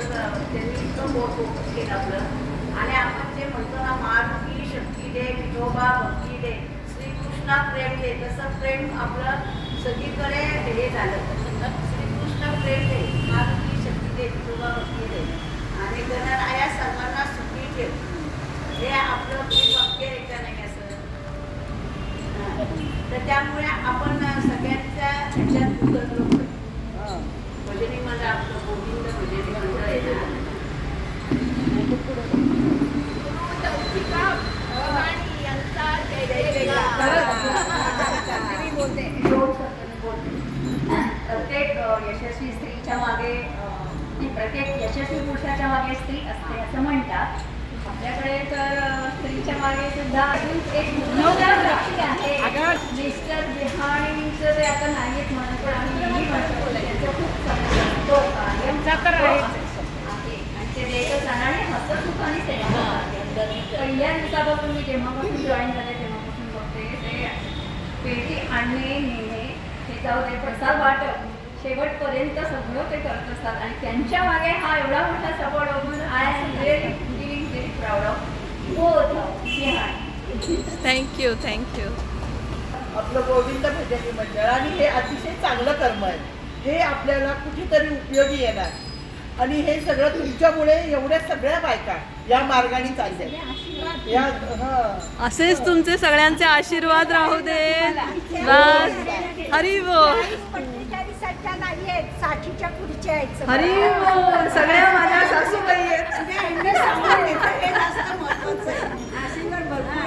त्यांनी इतकं फोकस केलं आपलं. आणि आपण जे म्हणतो ना मारुती शक्ती दे, विठोबा भक्ती दे, श्रीकृष्णा प्रेम दे, तसं प्रेम आपलं सगळीकडे हे झालं. श्रीकृष्ण प्रेम दे, मारुती शक्ती दे, विठोबा भक्ती दे आणि गणराया सर्वांना सुखी ठेव. हे आपलं प्रेम वाक्य आहे का नाही असं. तर त्यामुळे आपण सगळ्यांच्या ह्याच्यात उतरलो. भजनी मंडळ आपलं गोविंद भजनी मंडळ आहे ना. प्रत्येक यशस्वी स्त्रीच्या मागे प्रत्येक यशस्वी पुरुषाच्या मागे स्त्री असते असं म्हणतात. आपल्याकडे तर स्त्रीच्या मागे सुद्धा अजून एक व्यक्ती आहे. मिस्टर बिहाणींचं ते आता नाहीत म्हणत पण आम्ही म्हणतो त्यांचं खूप चांगलं आहे आणि ते देत असताना आणि हसत सुखाने सेवा पहिल्या दिवसापासून मी जेव्हापासून जॉईन झाले तेव्हापासून बघते ते पेटी आणणे नेणे हे जाऊ ते प्रसाद वाटप शेवटपर्यंत सगळं ते करत असतात. आणि त्यांच्या मागे हा एवढा मोठा सपोर्ट बघून I am very very proud of both Bihani. Thank you thank you. आपलं गोविंद भजनी मंडळ आणि हे अतिशय चांगलं कर्म आहे. हे आपल्याला कुठेतरी उपयोगी येणार आणि हे सगळं तुमच्यामुळे एवढ्या सगळ्या बायका या मार्गाने चालल्या. या असेच तुमचे सगळ्यांचे आशीर्वाद राहू दे. बस हरी बोल. हरी बोल. सगळ्या माझ्या सासूबाई आहेत. हे जास्त महत्वाचं आहे. आशीर्वाद भरपूर